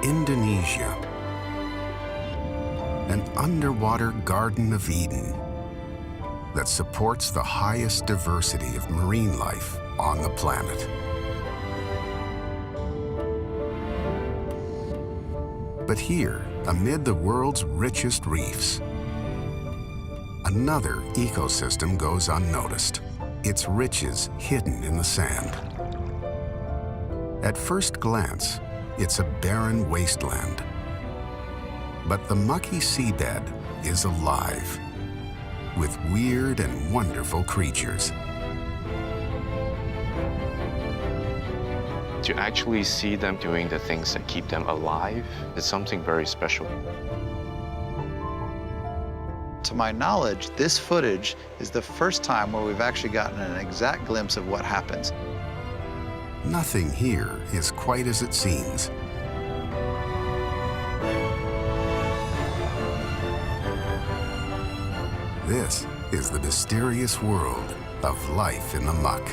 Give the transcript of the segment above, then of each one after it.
Indonesia, an underwater Garden of Eden that supports the highest diversity of marine life on the planet. But here, amid the world's richest reefs, another ecosystem goes unnoticed, its riches hidden in the sand. At first glance, it's a barren wasteland. But the mucky seabed is alive with weird and wonderful creatures. To actually see them doing the things that keep them alive is something very special. To my knowledge, this footage is the first time where we've actually gotten an exact glimpse of what happens. Nothing here is quite as it seems. This is the mysterious world of life in the muck.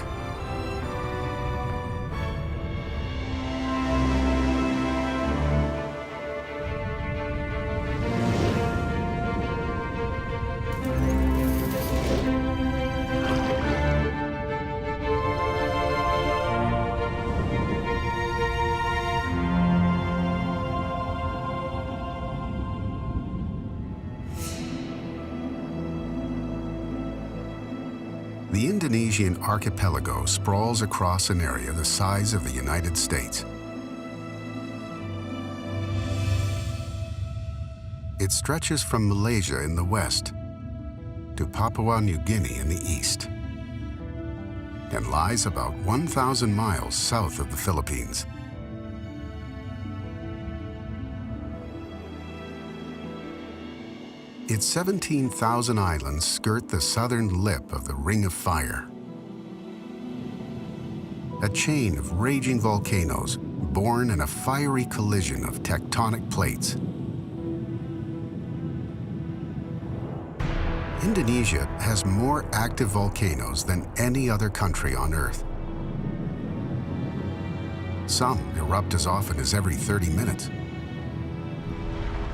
The Indonesian archipelago sprawls across an area the size of the United States. It stretches from Malaysia in the west to Papua New Guinea in the east and lies about 1,000 miles south of the Philippines. Its 17,000 islands skirt the southern lip of the Ring of Fire, a chain of raging volcanoes born in a fiery collision of tectonic plates. Indonesia has more active volcanoes than any other country on Earth. Some erupt as often as every 30 minutes.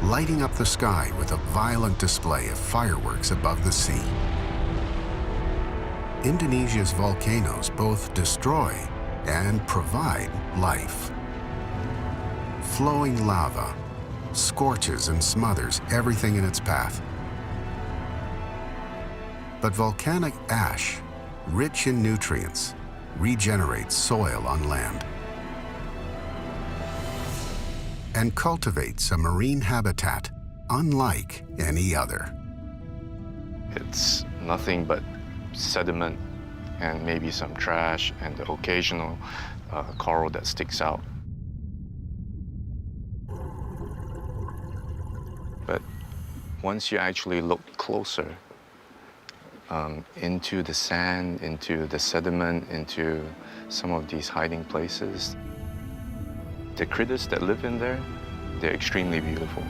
Lighting up the sky with a violent display of fireworks above the sea. Indonesia's volcanoes both destroy and provide life. Flowing lava scorches and smothers everything in its path. But volcanic ash, rich in nutrients, regenerates soil on land and cultivates a marine habitat unlike any other. It's nothing but sediment and maybe some trash and the occasional coral that sticks out. But once you actually look closer into the sand, into the sediment, into some of these hiding places, the critters that live in there, they're extremely beautiful.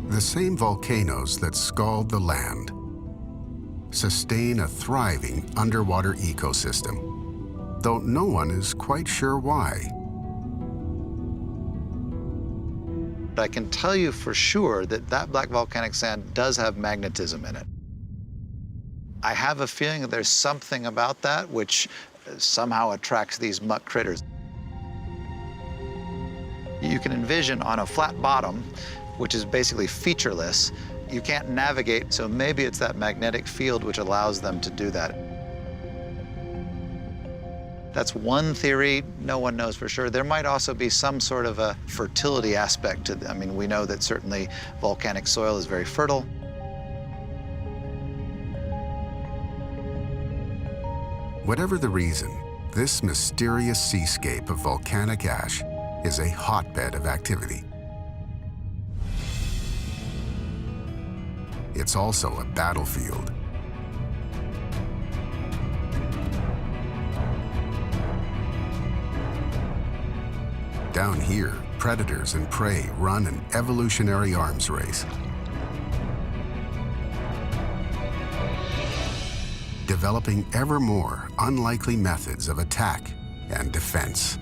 The same volcanoes that scald the land sustain a thriving underwater ecosystem, though no one is quite sure why. But I can tell you for sure that that black volcanic sand does have magnetism in it. I have a feeling that there's something about that which somehow attracts these muck critters. You can envision on a flat bottom, which is basically featureless, you can't navigate, so maybe it's that magnetic field which allows them to do that. That's one theory. No one knows for sure. There might also be some sort of a fertility aspect to I mean, we know that certainly volcanic soil is very fertile. Whatever the reason, this mysterious seascape of volcanic ash is a hotbed of activity. It's also a battlefield. Down here, predators and prey run an evolutionary arms race, developing ever more unlikely methods of attack and defense.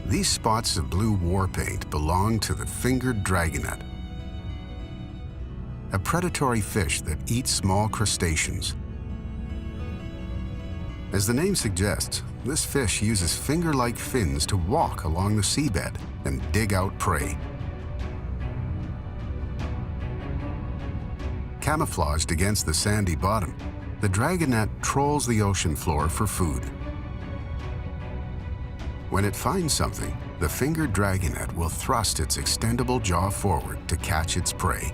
These spots of blue war paint belong to the fingered dragonet, a predatory fish that eats small crustaceans. As the name suggests, this fish uses finger-like fins to walk along the seabed and dig out prey. Camouflaged against the sandy bottom, the dragonet trolls the ocean floor for food. When it finds something, the fingered dragonet will thrust its extendable jaw forward to catch its prey.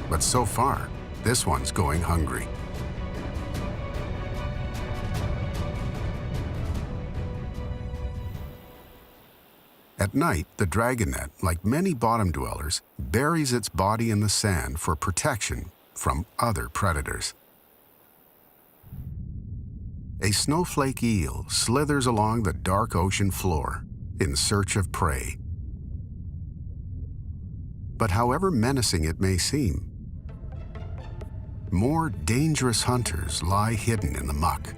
But so far, this one's going hungry. At night, the dragonet, like many bottom dwellers, buries its body in the sand for protection from other predators. A snowflake eel slithers along the dark ocean floor in search of prey. But however menacing it may seem, more dangerous hunters lie hidden in the muck.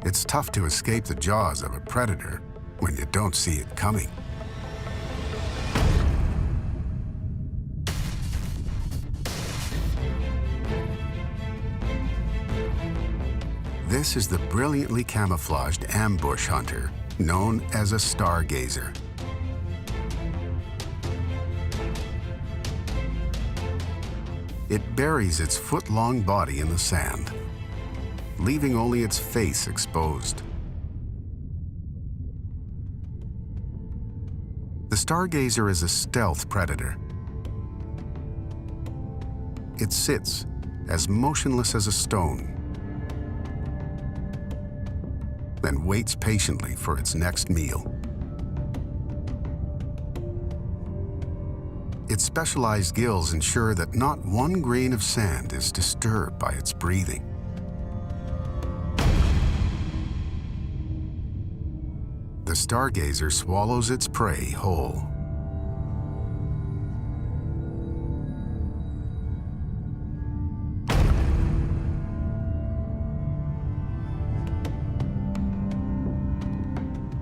It's tough to escape the jaws of a predator when you don't see it coming. This is the brilliantly camouflaged ambush hunter, known as a stargazer. It buries its foot-long body in the sand, leaving only its face exposed. The stargazer is a stealth predator. It sits as motionless as a stone, then waits patiently for its next meal. Its specialized gills ensure that not one grain of sand is disturbed by its breathing. The stargazer swallows its prey whole.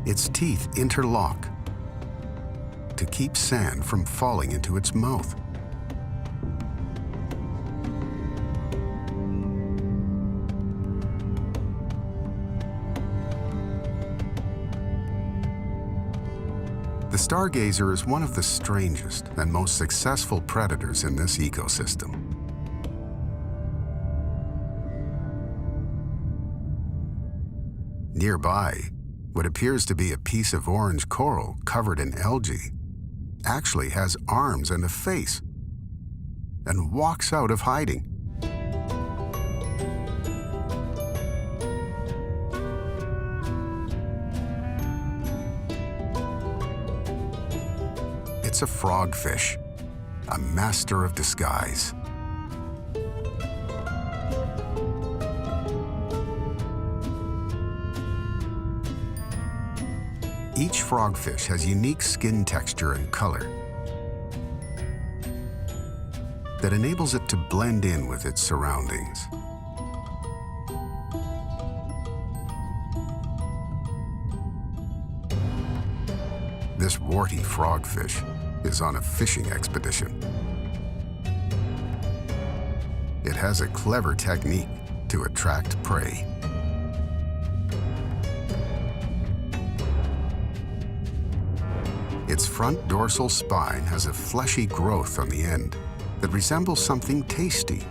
Its teeth interlock to keep sand from falling into its mouth. The stargazer is one of the strangest and most successful predators in this ecosystem. Nearby, what appears to be a piece of orange coral covered in algae actually has arms and a face and walks out of hiding. It's a frogfish, a master of disguise. Each frogfish has unique skin texture and color that enables it to blend in with its surroundings. This warty frogfish is on a fishing expedition. It has a clever technique to attract prey. Its front dorsal spine has a fleshy growth on the end that resembles something tasty.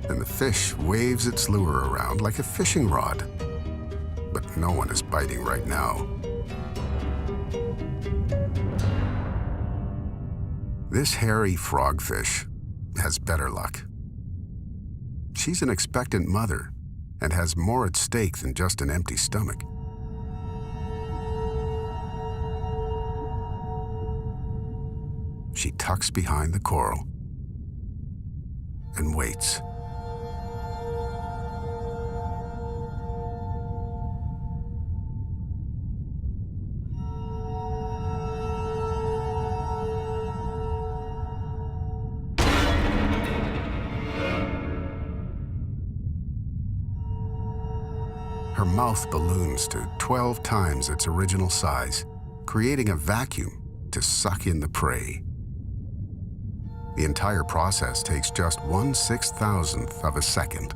And the fish waves its lure around like a fishing rod, but no one is biting right now. This hairy frogfish has better luck. She's an expectant mother and has more at stake than just an empty stomach. She tucks behind the coral and waits. Her mouth balloons to 12 times its original size, creating a vacuum to suck in the prey. The entire process takes just 1/6000th of a second.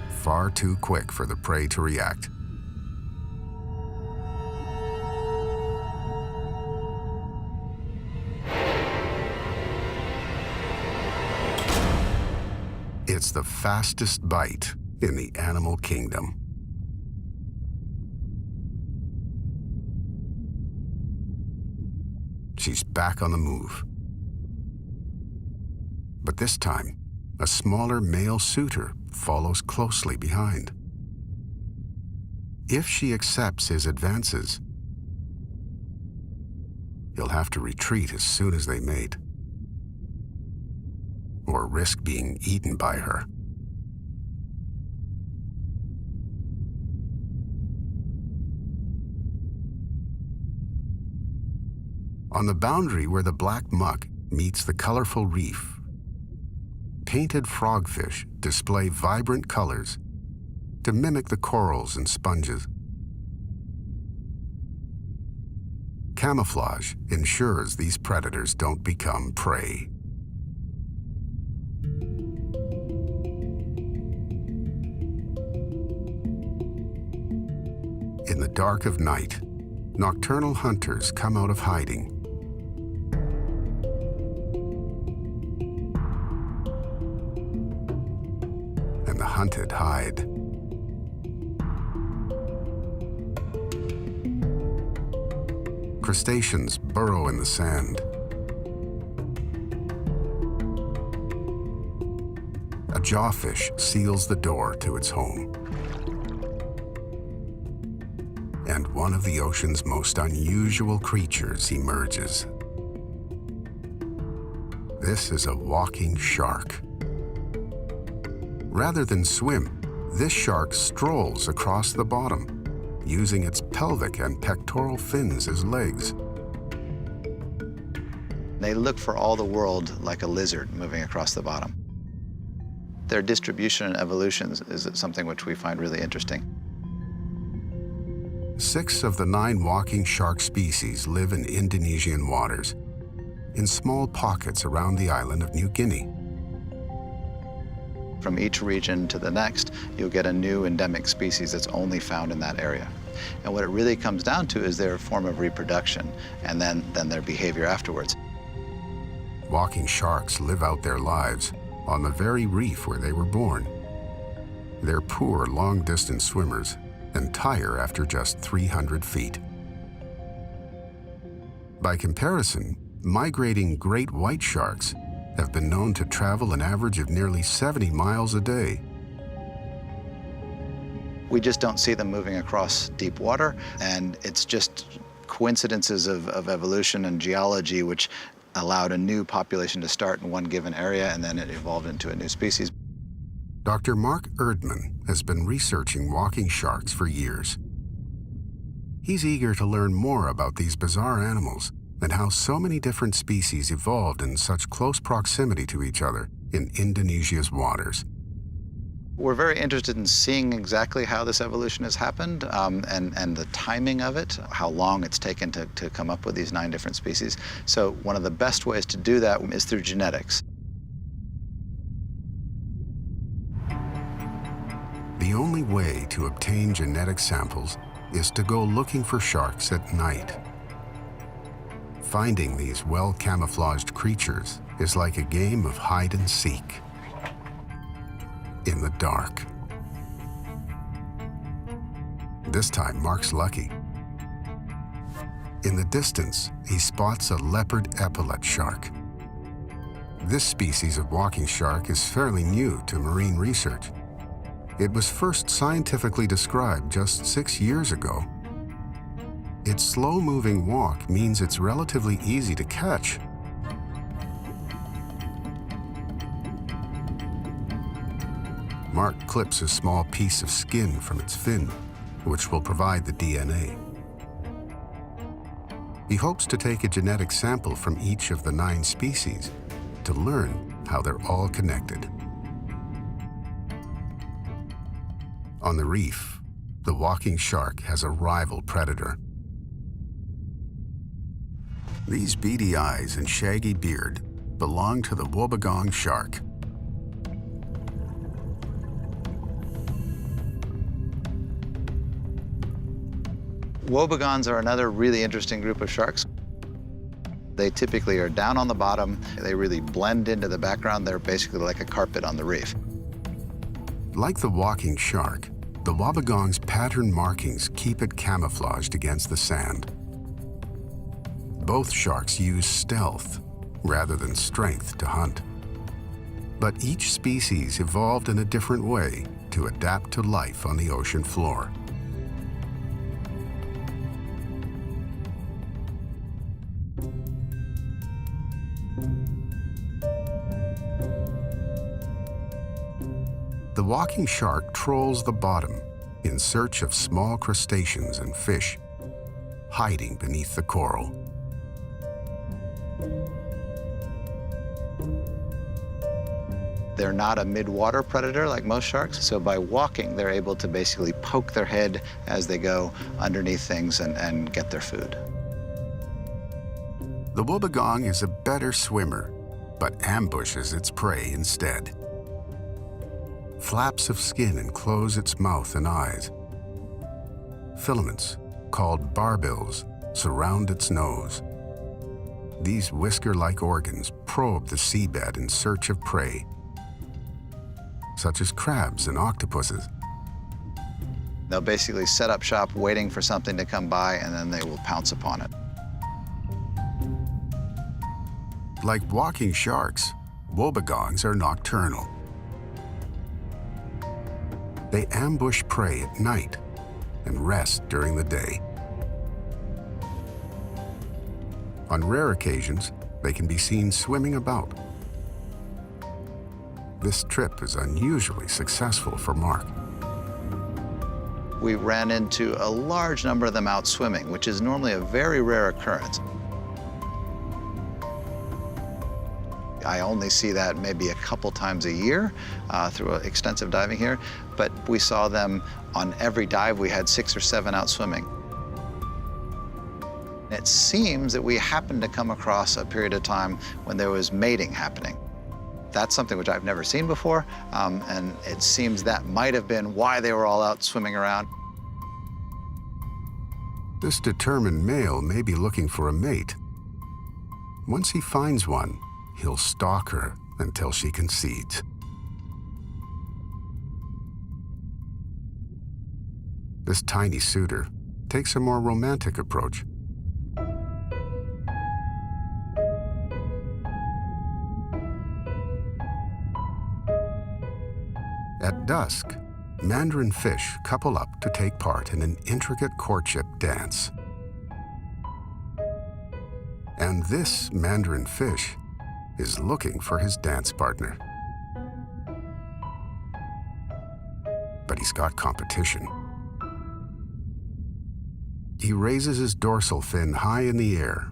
Far too quick for the prey to react. It's the fastest bite in the animal kingdom. She's back on the move. But this time, a smaller male suitor follows closely behind. If she accepts his advances, he'll have to retreat as soon as they mate, or risk being eaten by her. On the boundary where the black muck meets the colorful reef, painted frogfish display vibrant colors to mimic the corals and sponges. Camouflage ensures these predators don't become prey. In the dark of night, nocturnal hunters come out of hiding. And the hunted hide. Crustaceans burrow in the sand. A jawfish seals the door to its home. And one of the ocean's most unusual creatures emerges. This is a walking shark. Rather than swim, this shark strolls across the bottom, using its pelvic and pectoral fins as legs. They look for all the world like a lizard moving across the bottom. Their distribution and evolution is something which we find really interesting. 6 of the 9 walking shark species live in Indonesian waters, in small pockets around the island of New Guinea. From each region to the next, you'll get a new endemic species that's only found in that area. And what it really comes down to is their form of reproduction, and then their behavior afterwards. Walking sharks live out their lives on the very reef where they were born. They're poor long-distance swimmers and tire after just 300 feet. By comparison, migrating great white sharks have been known to travel an average of nearly 70 miles a day. We just don't see them moving across deep water, and it's just coincidences of evolution and geology which allowed a new population to start in one given area, and then it evolved into a new species. Dr. Mark Erdman has been researching walking sharks for years. He's eager to learn more about these bizarre animals and how so many different species evolved in such close proximity to each other in Indonesia's waters. We're very interested in seeing exactly how this evolution has happened and the timing of it, how long it's taken to come up with these 9 different species. So one of the best ways to do that is through genetics. The only way to obtain genetic samples is to go looking for sharks at night. Finding these well-camouflaged creatures is like a game of hide and seek. in the dark. This time, Mark's lucky. In the distance, he spots a leopard epaulet shark. This species of walking shark is fairly new to marine research. It was first scientifically described just 6 years ago. Its slow-moving walk means it's relatively easy to catch. Mark clips a small piece of skin from its fin, which will provide the DNA. He hopes to take a genetic sample from each of the 9 species to learn how they're all connected. On the reef, the walking shark has a rival predator. These beady eyes and shaggy beard belong to the wobbegong shark. Wobegons are another really interesting group of sharks. They typically are down on the bottom. They really blend into the background. They're basically like a carpet on the reef. Like the walking shark, the wobbegong's pattern markings keep it camouflaged against the sand. Both sharks use stealth rather than strength to hunt. But each species evolved in a different way to adapt to life on the ocean floor. The walking shark trolls the bottom in search of small crustaceans and fish, hiding beneath the coral. They're not a mid-water predator like most sharks, so by walking, they're able to basically poke their head as they go underneath things and get their food. The wobbegong is a better swimmer, but ambushes its prey instead. Flaps of skin enclose its mouth and eyes. Filaments, called barbils, surround its nose. These whisker-like organs probe the seabed in search of prey, such as crabs and octopuses. They'll basically set up shop waiting for something to come by, and then they will pounce upon it. Like walking sharks, wobegongs are nocturnal. They ambush prey at night and rest during the day. On rare occasions, they can be seen swimming about. This trip is unusually successful for Mark. We ran into a large number of them out swimming, which is normally a very rare occurrence. I only see that maybe a couple times a year through extensive diving here, but we saw them on every dive. We had 6 or 7 out swimming. It seems that we happened to come across a period of time when there was mating happening. That's something which I've never seen before, and it seems that might have been why they were all out swimming around. This determined male may be looking for a mate. Once he finds one, he'll stalk her until she concedes. This tiny suitor takes a more romantic approach. At dusk, mandarin fish couple up to take part in an intricate courtship dance. And this mandarin fish is looking for his dance partner. But he's got competition. He raises his dorsal fin high in the air,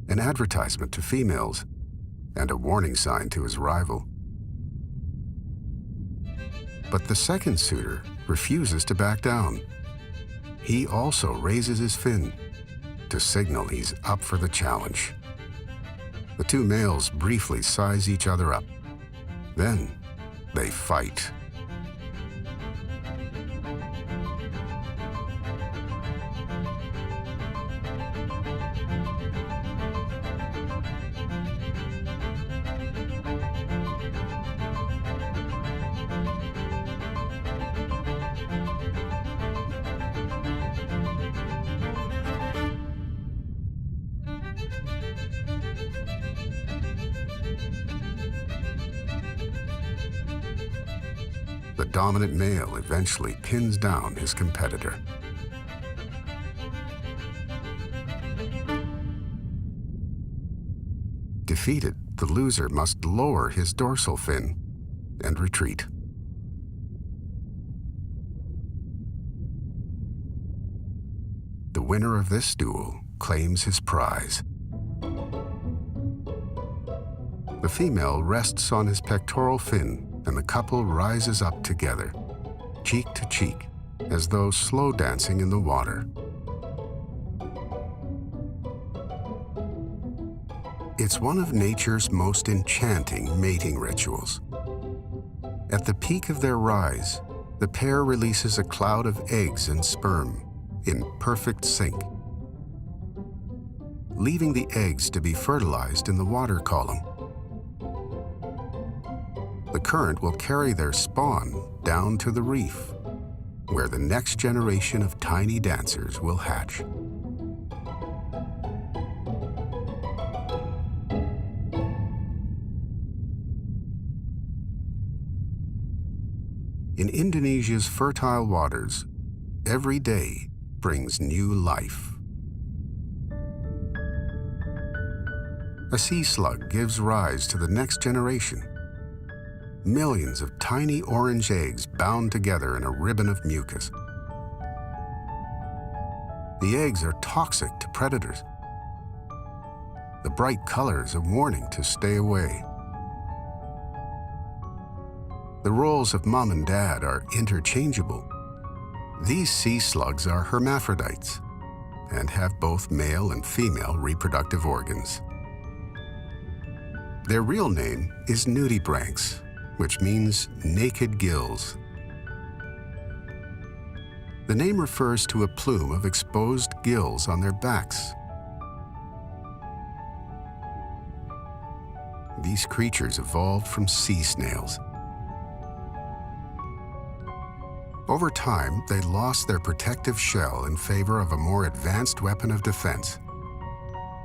an advertisement to females, and a warning sign to his rival. But the second suitor refuses to back down. He also raises his fin to signal he's up for the challenge. The two males briefly size each other up. Then they fight. the dominant male eventually pins down his competitor. Defeated, the loser must lower his dorsal fin and retreat. The winner of this duel claims his prize. The female rests on his pectoral fin, and the couple rises up together, cheek to cheek, as though slow dancing in the water. It's one of nature's most enchanting mating rituals. At the peak of their rise, the pair releases a cloud of eggs and sperm in perfect sync, leaving the eggs to be fertilized in the water column. The current will carry their spawn down to the reef, where the next generation of tiny dancers will hatch. In Indonesia's fertile waters, every day brings new life. A sea slug gives rise to the next generation. Millions of tiny orange eggs bound together in a ribbon of mucus. The eggs are toxic to predators. The bright colors a warning to stay away. The roles of mom and dad are interchangeable. These sea slugs are hermaphrodites and have both male and female reproductive organs. Their real name is nudibranchs, which means naked gills. The name refers to a plume of exposed gills on their backs. These creatures evolved from sea snails. Over time, they lost their protective shell in favor of a more advanced weapon of defense: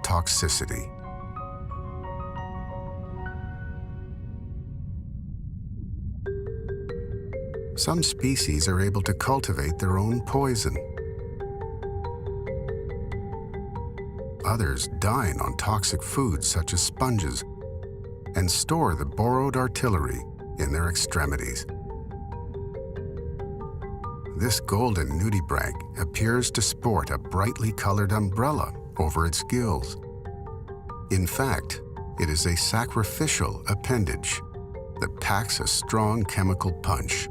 toxicity. Some species are able to cultivate their own poison. Others dine on toxic foods such as sponges and store the borrowed artillery in their extremities. This golden nudibranch appears to sport a brightly colored umbrella over its gills. In fact, it is a sacrificial appendage that packs a strong chemical punch.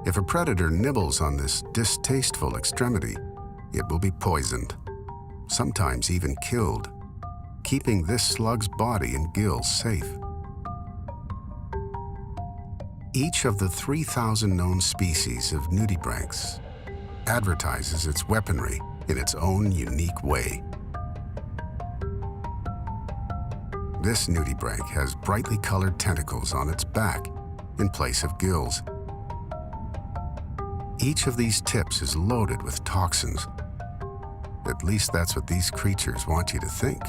If a predator nibbles on this distasteful extremity, it will be poisoned, sometimes even killed, keeping this slug's body and gills safe. Each of the 3,000 known species of nudibranchs advertises its weaponry in its own unique way. This nudibranch has brightly colored tentacles on its back in place of gills. Each of these tips is loaded with toxins. At least that's what these creatures want you to think.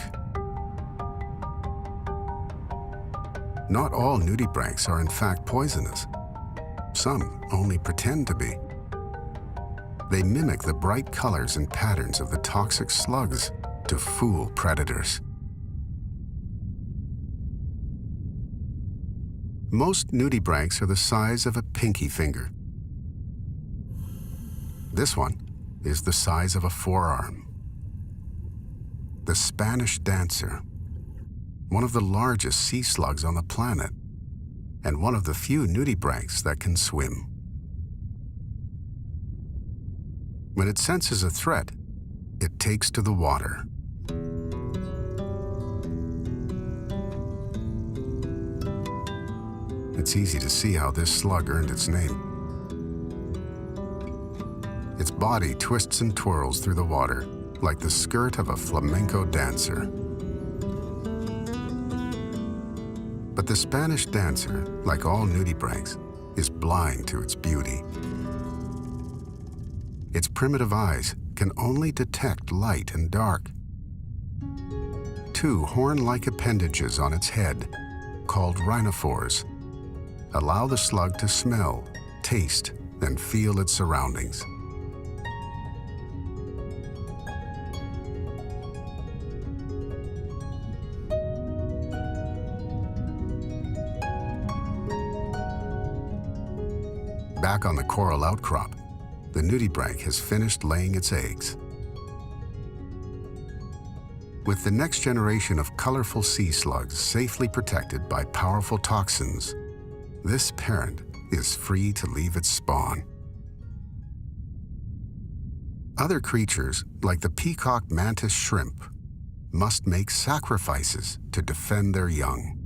Not all nudibranchs are in fact poisonous. Some only pretend to be. They mimic the bright colors and patterns of the toxic slugs to fool predators. Most nudibranchs are the size of a pinky finger. This one is the size of a forearm. The Spanish dancer, one of the largest sea slugs on the planet, and one of the few nudibranchs that can swim. When it senses a threat, it takes to the water. It's easy to see how this slug earned its name. Its body twists and twirls through the water like the skirt of a flamenco dancer. But the Spanish dancer, like all nudibranchs, is blind to its beauty. Its primitive eyes can only detect light and dark. Two horn-like appendages on its head, called rhinophores, allow the slug to smell, taste, and feel its surroundings. Back on the coral outcrop, the nudibranch has finished laying its eggs. With the next generation of colorful sea slugs safely protected by powerful toxins, this parent is free to leave its spawn. Other creatures, like the peacock mantis shrimp, must make sacrifices to defend their young.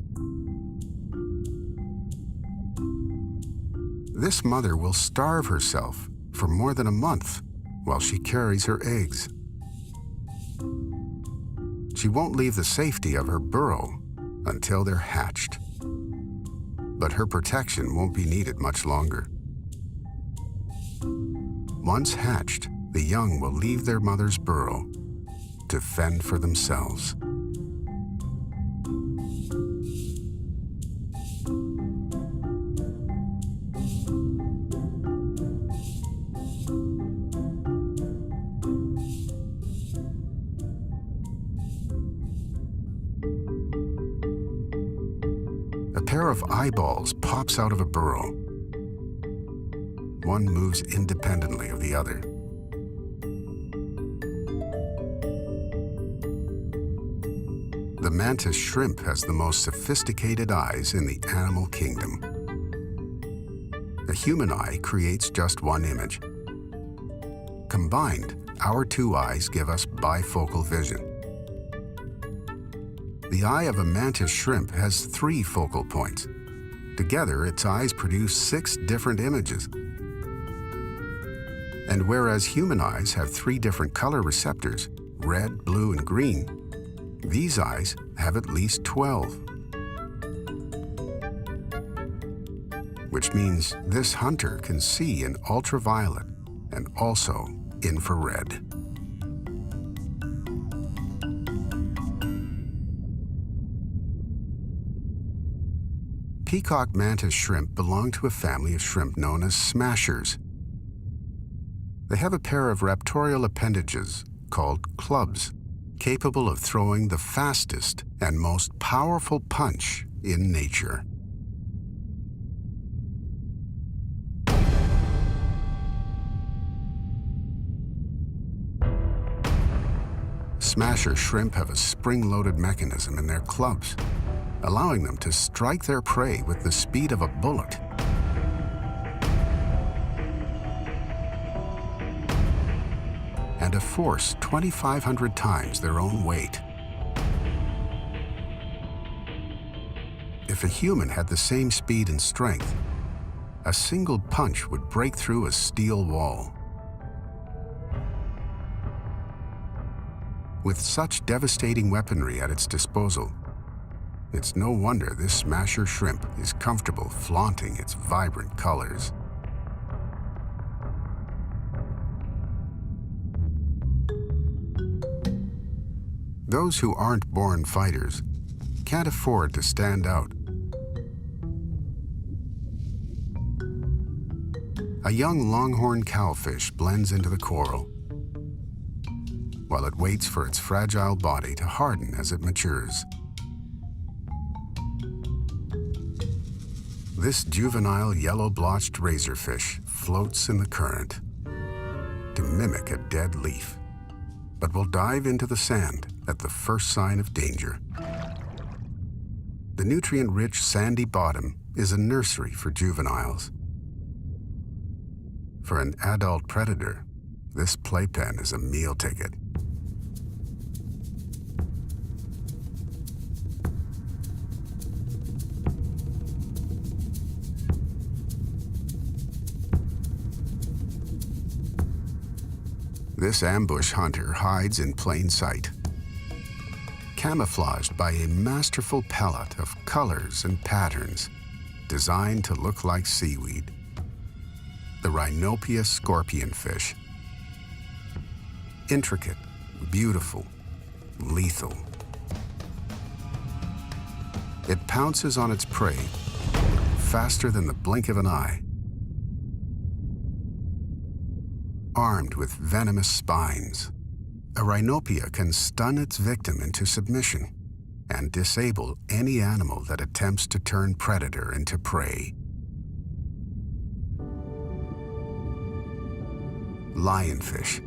This mother will starve herself for more than a month while she carries her eggs. She won't leave the safety of her burrow until they're hatched. But her protection won't be needed much longer. Once hatched, the young will leave their mother's burrow to fend for themselves. A pair of eyeballs pops out of a burrow. One moves independently of the other. The mantis shrimp has the most sophisticated eyes in the animal kingdom. A human eye creates just one image. Combined, our two eyes give us bifocal vision. The eye of a mantis shrimp has 3 focal points. Together, its eyes produce 6 different images. And whereas human eyes have 3 different color receptors, red, blue, and green, these eyes have at least 12. Which means this hunter can see in ultraviolet and also infrared. Peacock mantis shrimp belong to a family of shrimp known as smashers. They have a pair of raptorial appendages called clubs, capable of throwing the fastest and most powerful punch in nature. Smasher shrimp have a spring-loaded mechanism in their clubs, allowing them to strike their prey with the speed of a bullet. And a force 2,500 times their own weight. If a human had the same speed and strength, a single punch would break through a steel wall. With such devastating weaponry at its disposal, it's no wonder this smasher shrimp is comfortable flaunting its vibrant colors. Those who aren't born fighters can't afford to stand out. A young longhorn cowfish blends into the coral, while it waits for its fragile body to harden as it matures. This juvenile yellow-blotched razorfish floats in the current to mimic a dead leaf, but will dive into the sand at the first sign of danger. The nutrient-rich sandy bottom is a nursery for juveniles. For an adult predator, this playpen is a meal ticket. This ambush hunter hides in plain sight, camouflaged by a masterful palette of colors and patterns designed to look like seaweed. The Rhinopia scorpionfish. Intricate, beautiful, lethal. It pounces on its prey, faster than the blink of an eye. Armed with venomous spines, a rhinopia can stun its victim into submission and disable any animal that attempts to turn predator into prey. Lionfish,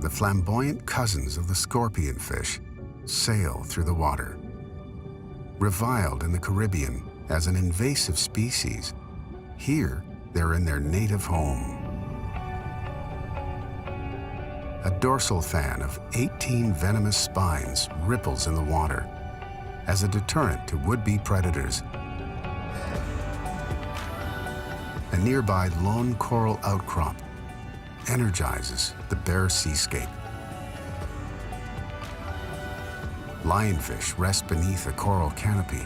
the flamboyant cousins of the scorpionfish, sail through the water. Reviled in the Caribbean as an invasive species, here they're in their native home. A dorsal fan of 18 venomous spines ripples in the water as a deterrent to would-be predators. A nearby lone coral outcrop energizes the bare seascape. Lionfish rest beneath a coral canopy,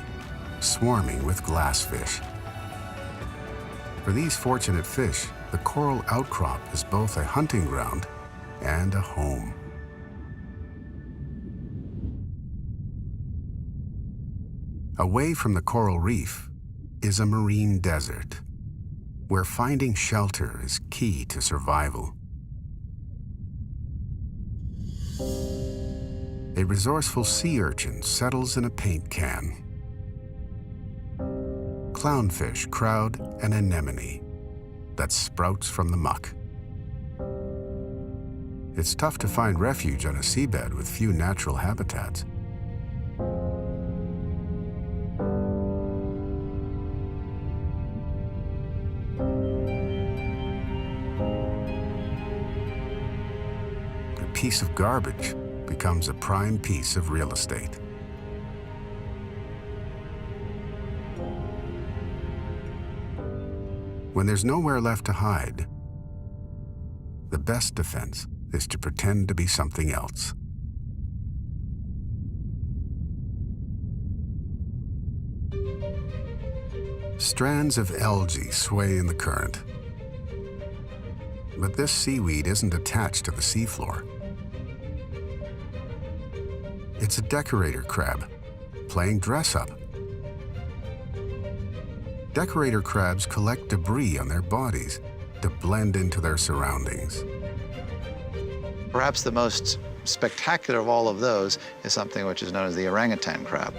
swarming with glassfish. For these fortunate fish, the coral outcrop is both a hunting ground and a home. Away from the coral reef is a marine desert, where finding shelter is key to survival. A resourceful sea urchin settles in a paint can. Clownfish crowd an anemone that sprouts from the muck. It's tough to find refuge on a seabed with few natural habitats. A piece of garbage becomes a prime piece of real estate. When there's nowhere left to hide, the best defense is to pretend to be something else. Strands of algae sway in the current. But this seaweed isn't attached to the seafloor. It's a decorator crab, playing dress-up. Decorator crabs collect debris on their bodies to blend into their surroundings. Perhaps the most spectacular of all of those is something which is known as the orangutan crab,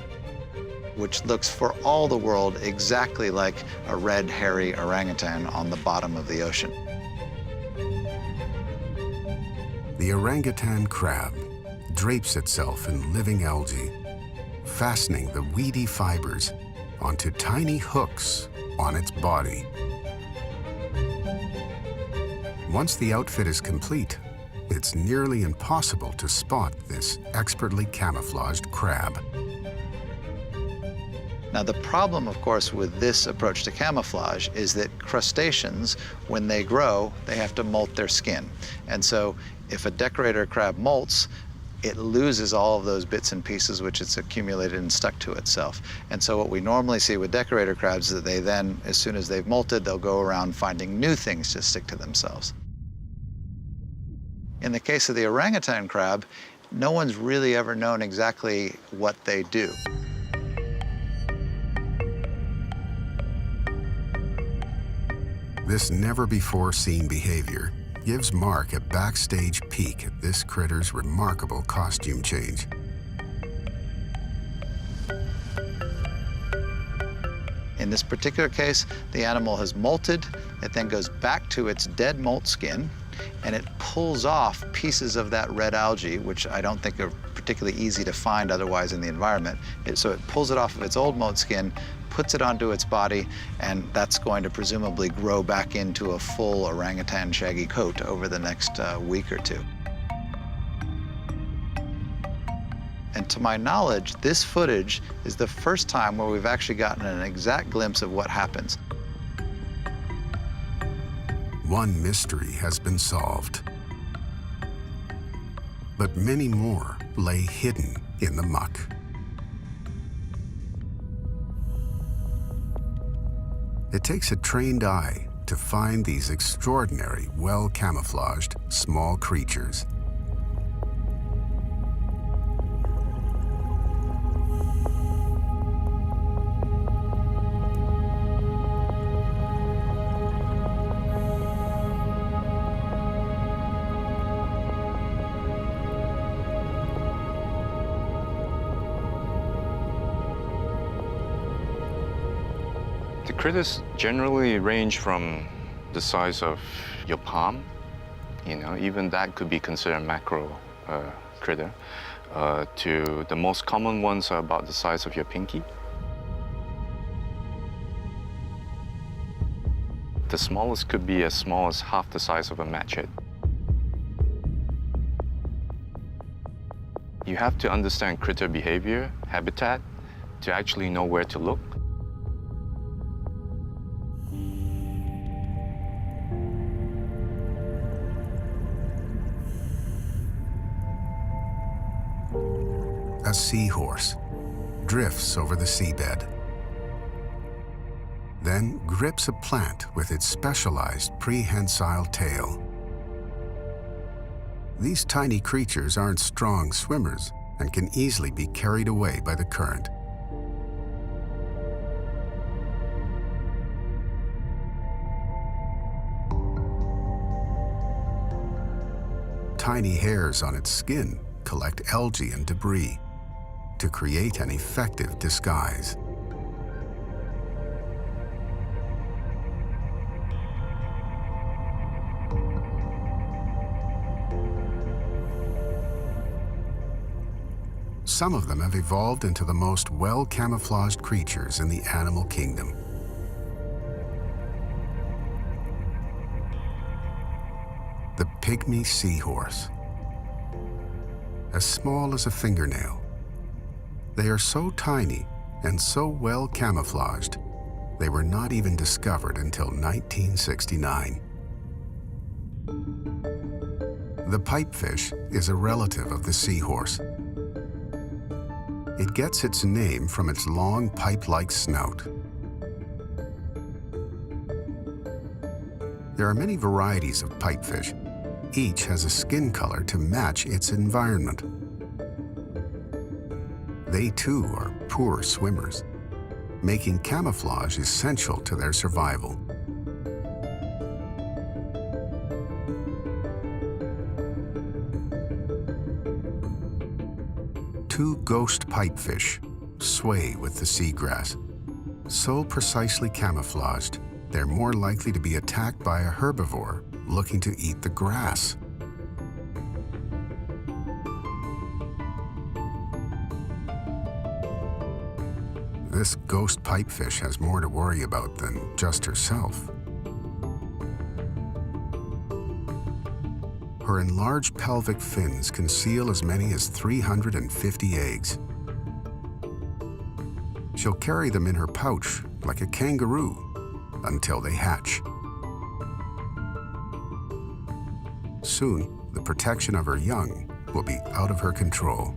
which looks for all the world exactly like a red, hairy orangutan on the bottom of the ocean. The orangutan crab drapes itself in living algae, fastening the weedy fibers onto tiny hooks on its body. Once the outfit is complete, it's nearly impossible to spot this expertly camouflaged crab. Now, the problem, of course, with this approach to camouflage is that crustaceans, when they grow, they have to molt their skin. And so if a decorator crab molts, it loses all of those bits and pieces which it's accumulated and stuck to itself. And so what we normally see with decorator crabs is that they then, as soon as they've molted, they'll go around finding new things to stick to themselves. In the case of the orangutan crab, no one's really ever known exactly what they do. This never-before-seen behavior gives Mark a backstage peek at this critter's remarkable costume change. In this particular case, the animal has molted. It then goes back to its dead molt skin, and it pulls off pieces of that red algae, which I don't think are particularly easy to find otherwise in the environment. So it pulls it off of its old molt skin, puts it onto its body, and that's going to presumably grow back into a full orangutan shaggy coat over the next week or two. And to my knowledge, this footage is the first time where we've actually gotten an exact glimpse of what happens. One mystery has been solved, but many more lay hidden in the muck. It takes a trained eye to find these extraordinary, well-camouflaged small creatures. The critters generally range from the size of your palm, even that could be considered a macro critter, to the most common ones are about the size of your pinky. The smallest could be as small as half the size of a match head. You have to understand critter behavior, habitat, to actually know where to look. A seahorse drifts over the seabed, then grips a plant with its specialized prehensile tail. These tiny creatures aren't strong swimmers and can easily be carried away by the current. Tiny hairs on its skin collect algae and debris to create an effective disguise. Some of them have evolved into the most well-camouflaged creatures in the animal kingdom. The pygmy seahorse. As small as a fingernail, they are so tiny and so well camouflaged, they were not even discovered until 1969. The pipefish is a relative of the seahorse. It gets its name from its long pipe-like snout. There are many varieties of pipefish. Each has a skin color to match its environment. They too are poor swimmers, making camouflage essential to their survival. Two ghost pipefish sway with the seagrass. So precisely camouflaged, they're more likely to be attacked by a herbivore looking to eat the grass. This ghost pipefish has more to worry about than just herself. Her enlarged pelvic fins conceal as many as 350 eggs. She'll carry them in her pouch like a kangaroo until they hatch. Soon, the protection of her young will be out of her control.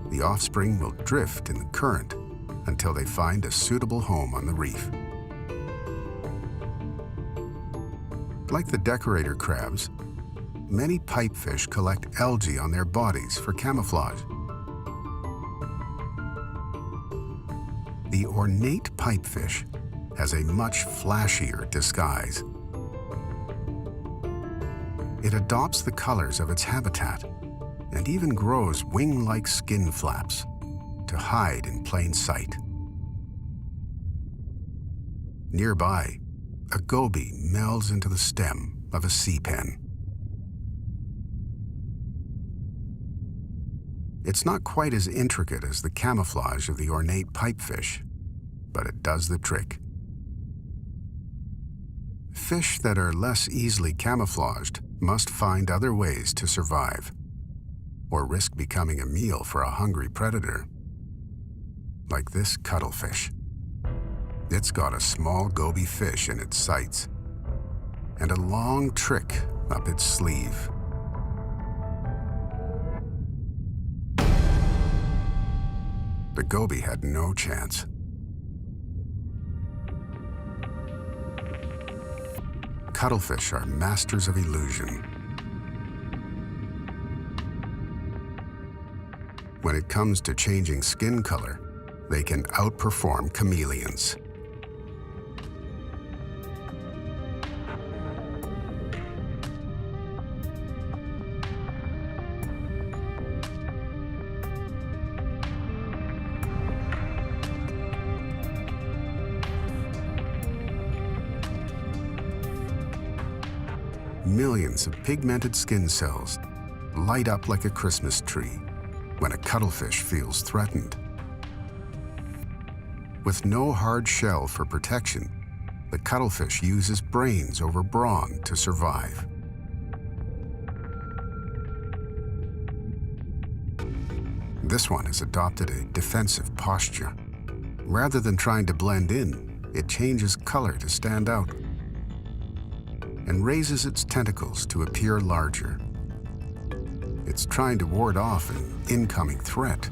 The offspring will drift in the current until they find a suitable home on the reef. Like the decorator crabs, many pipefish collect algae on their bodies for camouflage. The ornate pipefish has a much flashier disguise. It adopts the colors of its habitat and even grows wing-like skin flaps to hide in plain sight. Nearby, a goby melds into the stem of a sea pen. It's not quite as intricate as the camouflage of the ornate pipefish, but it does the trick. Fish that are less easily camouflaged must find other ways to survive, or risk becoming a meal for a hungry predator. Like this cuttlefish. It's got a small goby fish in its sights and a long trick up its sleeve. The goby had no chance. Cuttlefish are masters of illusion. When it comes to changing skin color, they can outperform chameleons. millions of pigmented skin cells light up like a Christmas tree when a cuttlefish feels threatened. With no hard shell for protection, the cuttlefish uses brains over brawn to survive. This one has adopted a defensive posture. Rather than trying to blend in, it changes color to stand out and raises its tentacles to appear larger. It's trying to ward off an incoming threat.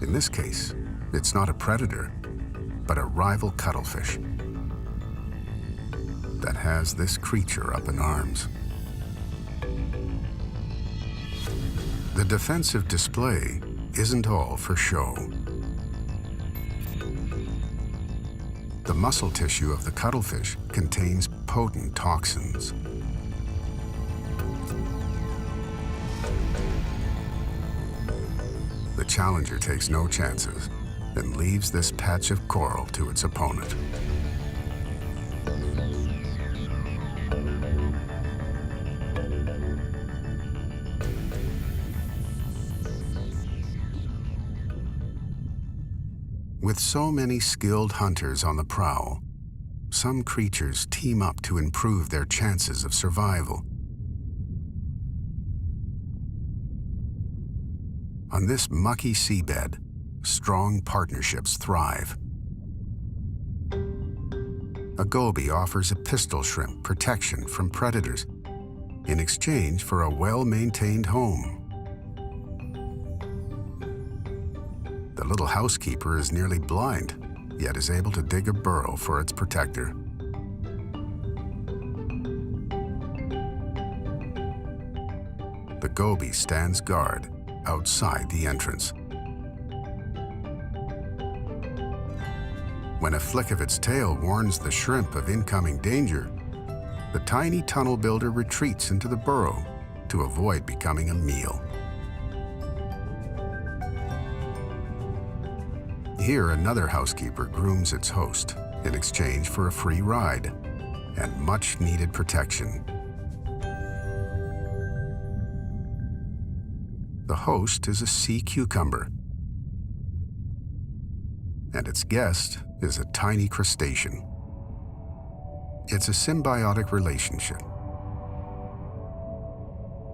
In this case, it's not a predator, but a rival cuttlefish that has this creature up in arms. The defensive display isn't all for show. The muscle tissue of the cuttlefish contains potent toxins. The challenger takes no chances and leaves this patch of coral to its opponent. With so many skilled hunters on the prowl, some creatures team up to improve their chances of survival. On this mucky seabed, strong partnerships thrive. A goby offers a pistol shrimp protection from predators in exchange for a well-maintained home. The little housekeeper is nearly blind, yet is able to dig a burrow for its protector. The goby stands guard outside the entrance. When a flick of its tail warns the shrimp of incoming danger, the tiny tunnel builder retreats into the burrow to avoid becoming a meal. Here, another housekeeper grooms its host in exchange for a free ride and much-needed protection. The host is a sea cucumber, and its guest is a tiny crustacean. It's a symbiotic relationship.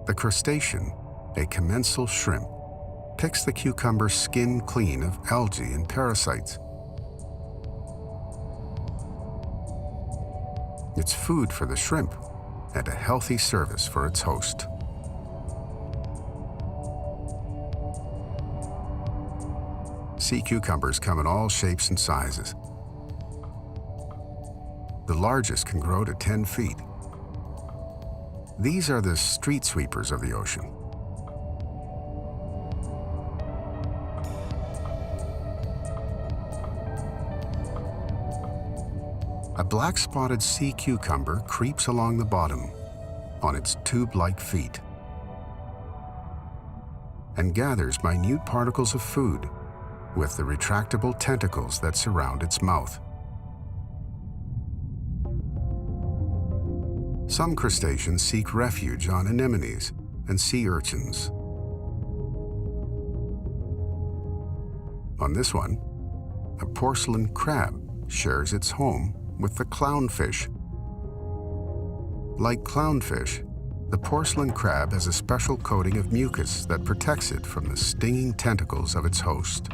The crustacean, a commensal shrimp, picks the cucumber's skin clean of algae and parasites. It's food for the shrimp and a healthy service for its host. Sea cucumbers come in all shapes and sizes. The largest can grow to 10 feet. These are the street sweepers of the ocean. A black-spotted sea cucumber creeps along the bottom on its tube-like feet and gathers minute particles of food with the retractable tentacles that surround its mouth. Some crustaceans seek refuge on anemones and sea urchins. On this one, a porcelain crab shares its home with the clownfish. Like clownfish, the porcelain crab has a special coating of mucus that protects it from the stinging tentacles of its host.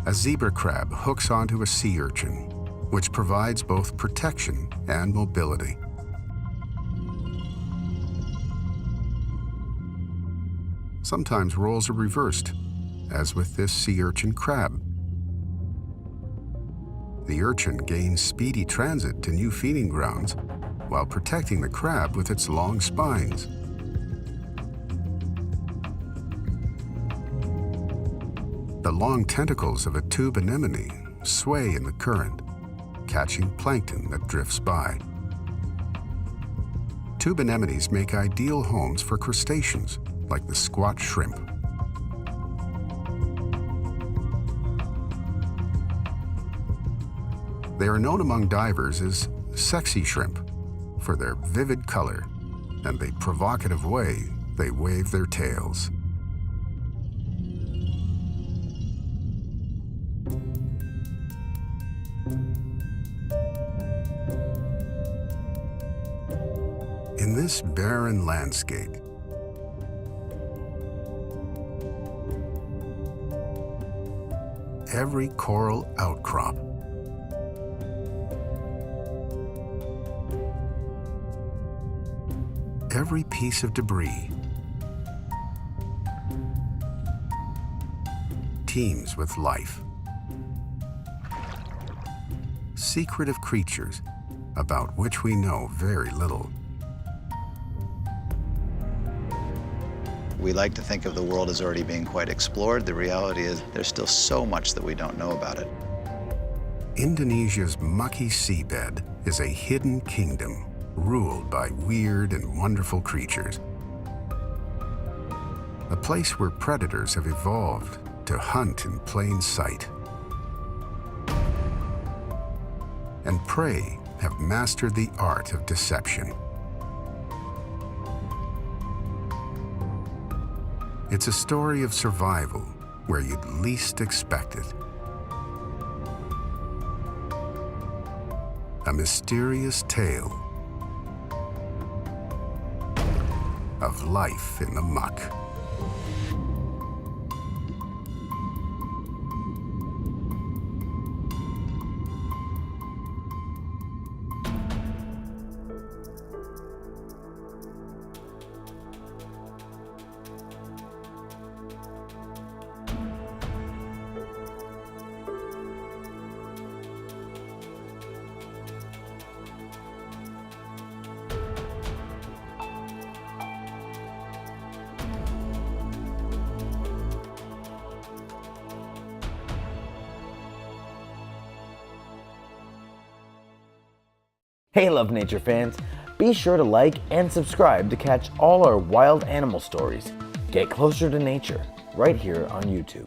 A zebra crab hooks onto a sea urchin, which provides both protection and mobility. Sometimes roles are reversed, as with this sea urchin crab. The urchin gains speedy transit to new feeding grounds while protecting the crab with its long spines. The long tentacles of a tube anemone sway in the current, catching plankton that drifts by. Tube anemones make ideal homes for crustaceans like the squat shrimp. They are known among divers as sexy shrimp for their vivid color and the provocative way they wave their tails. In this barren landscape, every coral outcrop, every piece of debris teems with life. Secretive creatures about which we know very little. We like to think of the world as already being quite explored. The reality is there's still so much that we don't know about it. Indonesia's mucky seabed is a hidden kingdom ruled by weird and wonderful creatures. A place where predators have evolved to hunt in plain sight. And prey have mastered the art of deception. It's a story of survival where you'd least expect it. A mysterious tale of life in the muck. Hey Love Nature fans, be sure to like and subscribe to catch all our wild animal stories. Get closer to nature right here on YouTube.